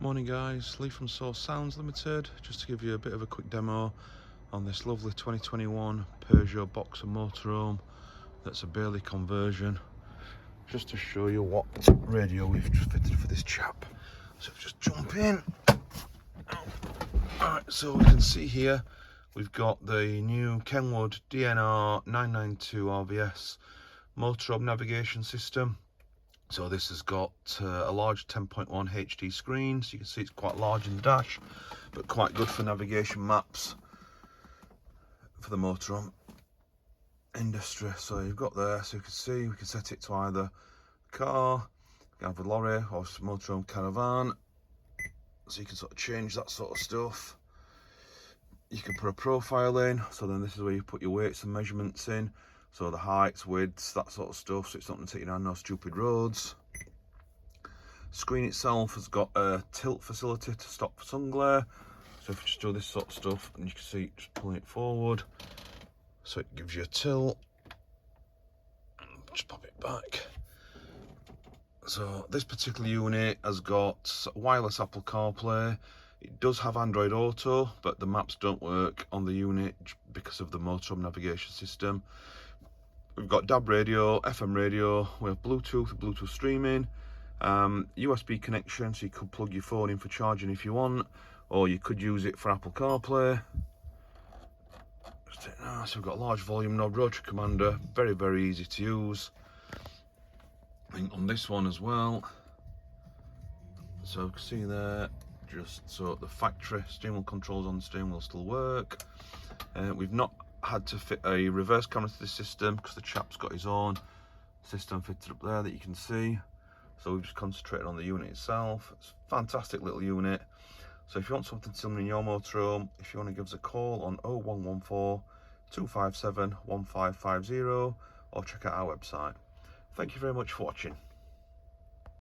Morning guys, Lee from Source Sounds Limited, just to give you a bit of a quick demo on this lovely 2021 Peugeot Boxer motorhome that's a Bailey conversion, just to show you what radio we've just fitted for this chap. So just jump in. Alright, so we can see here we've got the new KENWOOD DNR992RVS motorhome navigation system. So this has got a large 10.1 HD screen, so you can see it's quite large in dash, but quite good for navigation maps for the motorhome industry. So you've got there, so you can see we can set it to either car, you can have a lorry or motorhome caravan, so you can sort of change that sort of stuff. You can put a profile in, so then this is where you put your weights and measurements in. So the heights, widths, that sort of stuff, so it's not going to take you down no stupid roads. Screen itself has got a tilt facility to stop sun glare. So if you just do this sort of stuff, and you can see just pulling it forward, so it gives you a tilt. Just pop it back. So this particular unit has got wireless Apple CarPlay. It does have Android Auto, but the maps don't work on the unit because of the motorhome navigation system. We've got DAB radio, FM radio, we have Bluetooth streaming, USB connection, so you could plug your phone in for charging if you want, or you could use it for Apple CarPlay. So we've got a large volume knob, rotary commander, very easy to use. I think on this one as well, so you can see there, just so the factory steering wheel controls on the steering wheel still work. We've not had to fit a reverse camera to this system because the chap's got his own system fitted up there that you can see. So we've just concentrated on the unit itself. It's a fantastic little unit. So if you want something similar in your motorhome, if you want to give us a call on 0114 257 1550 or check out our website. Thank you very much for watching.